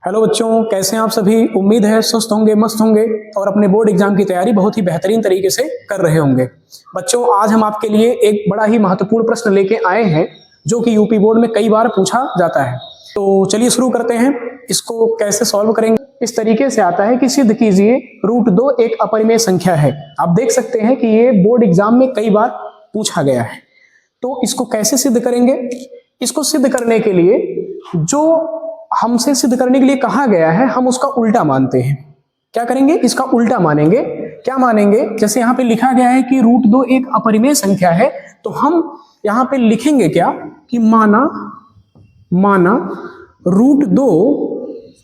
Hello बच्चों, कैसे हैं आप सभी। उम्मीद है स्वस्थ होंगे, मस्त होंगे और अपने बोर्ड एग्जाम की तैयारी बहुत ही बेहतरीन तरीके से कर रहे होंगे। बच्चों, आज हम आपके लिए एक बड़ा ही महत्वपूर्ण प्रश्न लेके आए हैं जो कि यूपी बोर्ड में कई बार पूछा जाता है। तो चलिए शुरू करते हैं। इसको कैसे सॉल्व करेंगे, इस तरीके से आता है कि सिद्ध कीजिए √2 एक अपरिमेय संख्या है। आप देख सकते हैं कि ये बोर्ड एग्जाम में कई बार पूछा गया है। तो इसको कैसे सिद्ध करेंगे? इसको सिद्ध करने के लिए जो हमसे सिद्ध करने के लिए कहा गया है हम उसका उल्टा मानते हैं। क्या करेंगे? इसका उल्टा मानेंगे। क्या मानेंगे? जैसे यहाँ पे लिखा गया है कि √2 एक अपरिमेय संख्या है, तो हम यहाँ पे लिखेंगे क्या कि माना √2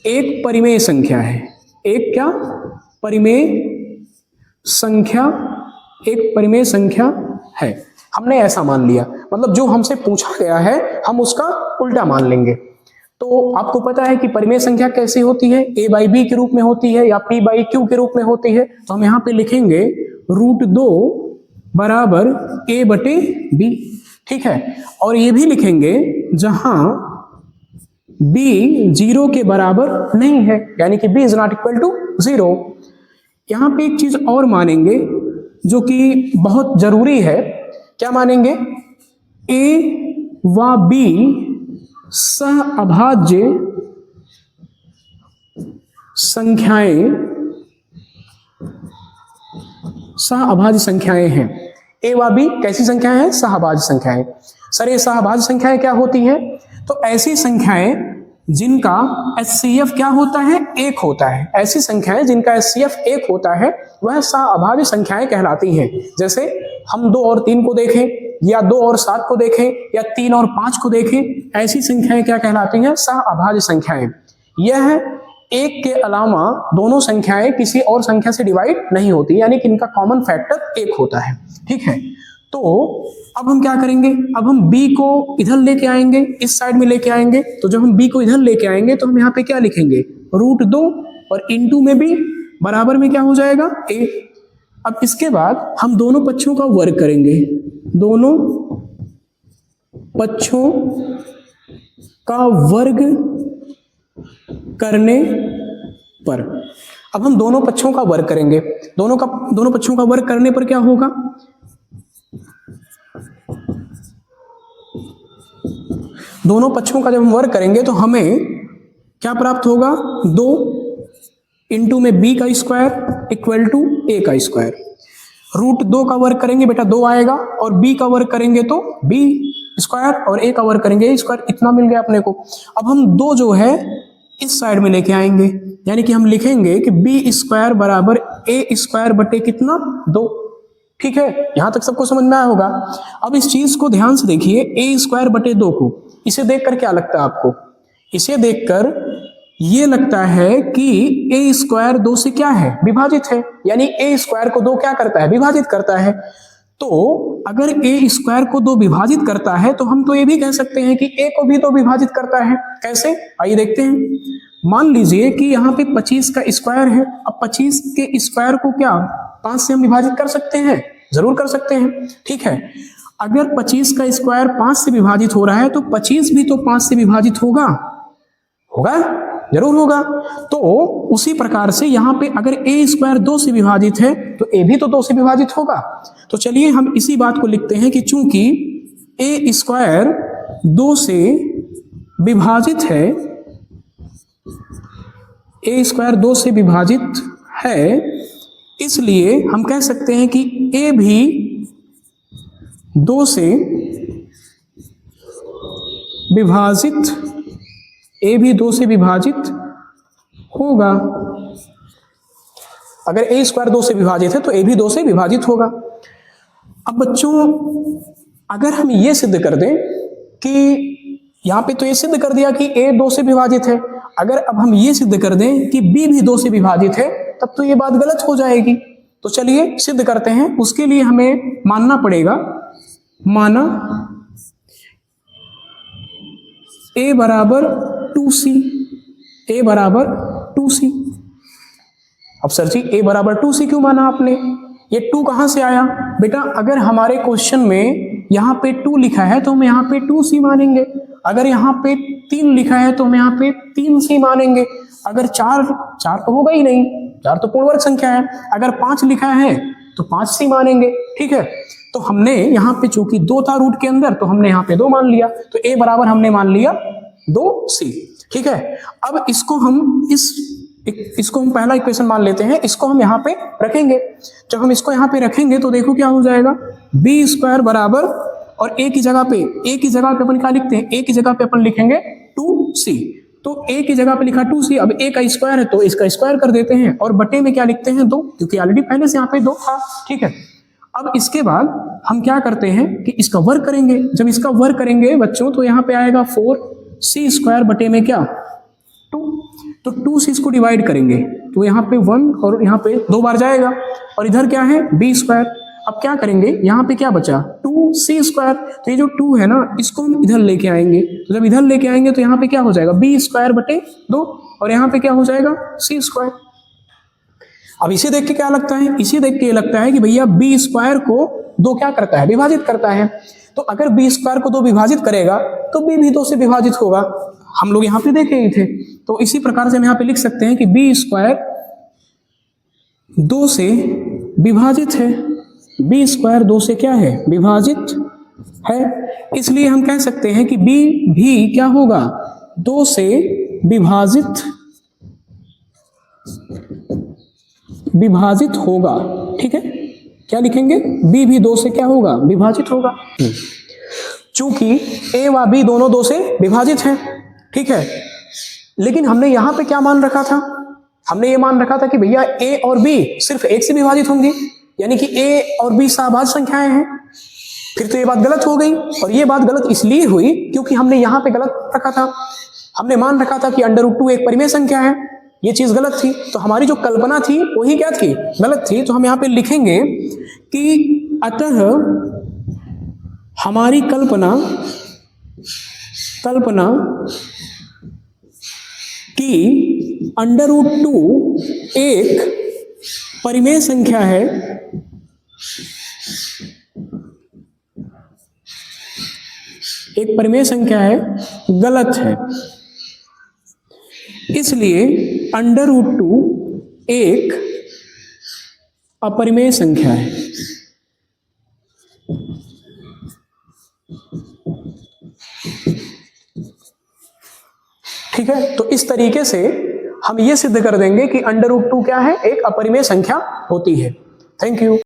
एक परिमेय संख्या है। एक क्या? परिमेय संख्या, एक परिमेय संख्या है। हमने ऐसा मान लिया, मतलब जो हमसे पूछा गया है हम उसका उल्टा मान लेंगे। तो आपको पता है कि परिमेय संख्या कैसे होती है? a/b के रूप में होती है या p/q के रूप में होती है। तो हम यहाँ पे लिखेंगे √2 बराबर a/b, ठीक है। और ये भी लिखेंगे जहां b 0 के बराबर नहीं है, यानी कि b ≠ 0। यहाँ पे एक चीज और मानेंगे जो कि बहुत जरूरी है। क्या मानेंगे? a व b सहअभाज्य संख्याएं हैं। ए व बी कैसी संख्याएं हैं? सहअभाज्य संख्याएं। सर, ये सहअभाज्य संख्याएं क्या होती हैं? तो ऐसी संख्याएं जिनका HCF क्या होता है? 1 होता है। ऐसी संख्याएं जिनका HCF 1 होता है वह सहअभाज्य संख्याएं कहलाती हैं। जैसे हम 2 और 3 को देखें, या 2 और 7 को देखें, या 3 और 5 को देखें, ऐसी संख्याएं क्या कहलाती हैं? सहअभाज्य संख्याएं। यह एक के अलावा दोनों संख्याएं किसी और संख्या से डिवाइड नहीं होती, यानी कि इनका कॉमन फैक्टर 1 होता है, ठीक है। तो अब हम क्या करेंगे? अब हम b को इधर लेके आएंगे, इस साइड में लेके आएंगे। तो जब हम b को इधर लेके आएंगे तो हम यहाँ पे क्या लिखेंगे? √2 और इनटू में b बराबर में क्या हो जाएगा? a। अब इसके बाद हम दोनों पक्षों का वर्ग करेंगे। दोनों पक्षों का वर्ग करने पर, अब हम दोनों पक्षों का वर्ग करेंगे। दोनों पक्षों का वर्ग करने पर क्या होगा? दोनों पक्षों का जब हम वर्ग करेंगे तो हमें क्या प्राप्त होगा? 2 इंटू में b का स्क्वायर इक्वल टू a का स्क्वायर। √2 का वर्ग करेंगे बेटा 2 आएगा, और b का वर्ग करेंगे तो b स्क्वायर, और a का वर्ग करेंगे a स्क्वायर। इतना मिल गया अपने को। अब हम 2 जो है इस साइड में लेके आएंगे, यानी कि हम लिखेंगे कि b स्क्वायर बराबर a स्क्वायर बटे कितना? 2, ठीक है। यहां तक सबको समझ में आया होगा। अब इस चीज को ध्यान से देखिए, a स्क्वायर बटे 2 को, इसे देखकर क्या लगता है आपको? इसे देखकर ये लगता है कि a स्क्वायर 2 से क्या है? विभाजित है, यानी a स्क्वायर को 2 क्या करता है? विभाजित करता है। तो अगर a स्क्वायर को 2 विभाजित करता है तो हम तो ये भी कह सकते हैं कि a को भी 2 विभाजित करता है। कैसे? आइए देखते हैं। मान लीजिए कि यहाँ पे 25 का स्क्वायर है। अब 25 के स्क्वायर को क्या 5 से हम विभाजित कर सकते हैं? जरूर कर सकते हैं, ठीक है। अगर 25 का स्क्वायर 5 से विभाजित हो रहा है तो 25 भी तो 5 से विभाजित होगा, जरूर होगा। तो उसी प्रकार से यहाँ पे अगर a स्क्वायर 2 से विभाजित है तो a भी तो 2 से विभाजित होगा। तो चलिए हम इसी बात को लिखते हैं कि चूंकि a स्क्वायर 2 से विभाजित है, a स्क्वायर 2 से विभाजित है, इसलिए हम कह सकते हैं कि a भी 2 से विभाजित होगा। अगर a स्क्वायर 2 से विभाजित है तो a भी 2 से विभाजित होगा। अब बच्चों, अगर हम ये सिद्ध कर दें कि यहाँ पे तो ये सिद्ध कर दिया कि a 2 से विभाजित है, अगर अब हम ये सिद्ध कर दें कि b भी 2 से विभाजित है, तब तो ये बात गलत हो जाएगी। तो चलिए सिद्ध करते हैं। उसके लिए हमें मानना पड़ेगा, माना a बराबर 2c, a बराबर 2c। अब सर जी a बराबर 2c क्यों माना आपने? ये 2 कहां से आया? बेटा अगर हमारे क्वेश्चन में यहाँ पे 2 लिखा है तो हम यहाँ पे 2c मानेंगे। अगर यहाँ पे 3 लिखा है तो हम यहाँ पे 3 सी मानेंगे। अगर 4 तो होगा ही नहीं, 4 तो पूर्ण वर्ग संख्या है। अगर 5 लिखा है तो 5 सी मानेंगे। ठीक है, तो हमने यहाँ पे चूंकि 2 था रूट के अंदर तो हमने यहाँ पे 2 मान लिया, तो a बराबर हमने मान लिया 2c। ठीक है, अब इसको हम इसको हम पहला इक्वेशन मान लेते हैं, इसको हम यहाँ पे रखेंगे। जब हम इसको यहाँ पे रखेंगे तो देखो क्या हो जाएगा, बी स्क्वायर बराबर, और ए की जगह पे अपन क्या लिखते हैं, ए की जगह पे अपन लिखेंगे 2c। तो ए की जगह पे लिखा 2c, अब ए का स्क्वायर है तो इसका स्क्वायर कर देते हैं, और बटे में क्या लिखते हैं 2, क्योंकि ऑलरेडी पहले से यहाँ पे 2 था। ठीक है, अब इसके बाद हम क्या करते हैं कि इसका वर्ग करेंगे। जब इसका वर्ग करेंगे बच्चों तो यहाँ पे आएगा 4c स्क्वायर बटे में क्या 2, तो 2 से इसको डिवाइड करेंगे तो यहाँ पे 1 और यहाँ पे 2 बार जाएगा, और इधर क्या है b स्क्वायर। अब क्या करेंगे, यहाँ पे क्या बचा 2c स्क्वायर, तो ये जो 2 है ना इसको हम इधर लेके आएंगे, तो जब इधर लेके आएंगे तो यहाँ पे क्या हो जाएगा b स्क्वायर बटे 2, और यहाँ पे क्या हो जाएगा c स्क्वायर। अब इसे देख के क्या लगता है, इसे देख के ये लगता है कि भैया b स्क्वायर को 2 क्या करता है, विभाजित करता है। तो अगर b स्क्वायर को 2 विभाजित करेगा तो b भी 2 से विभाजित होगा, हम लोग यहाँ पे देखे ही थे। तो इसी प्रकार से हम यहाँ पे लिख सकते हैं कि b स्क्वायर 2 से विभाजित है, b स्क्वायर 2 से क्या है, विभाजित है। इसलिए हम कह सकते हैं कि b भी क्या होगा, 2 से विभाजित होगा। ठीक है, क्या लिखेंगे, b भी 2 से क्या होगा, विभाजित होगा। चूंकि a व b दोनों 2 से विभाजित हैं। ठीक है, लेकिन हमने यहां पे क्या मान रखा था, हमने ये मान रखा था कि भैया a और b सिर्फ 1 से विभाजित होंगे, यानी कि a और b सहभाज्य संख्याएं हैं। फिर तो ये बात गलत हो गई, और ये बात गलत इसलिए हुई क्योंकि हमने यहां पे गलत रखा था, हमने मान रखा था कि √2 एक परिमेय संख्या है, ये चीज गलत थी। तो हमारी जो कल्पना थी वही क्या थी, गलत थी। तो हम यहाँ पे लिखेंगे कि अतः हमारी कल्पना कि √2 एक परिमेय संख्या है, गलत है। इसलिए √2 एक अपरिमेय संख्या है। ठीक है, तो इस तरीके से हम ये सिद्ध कर देंगे कि √2 क्या है, एक अपरिमेय संख्या होती है। Thank you.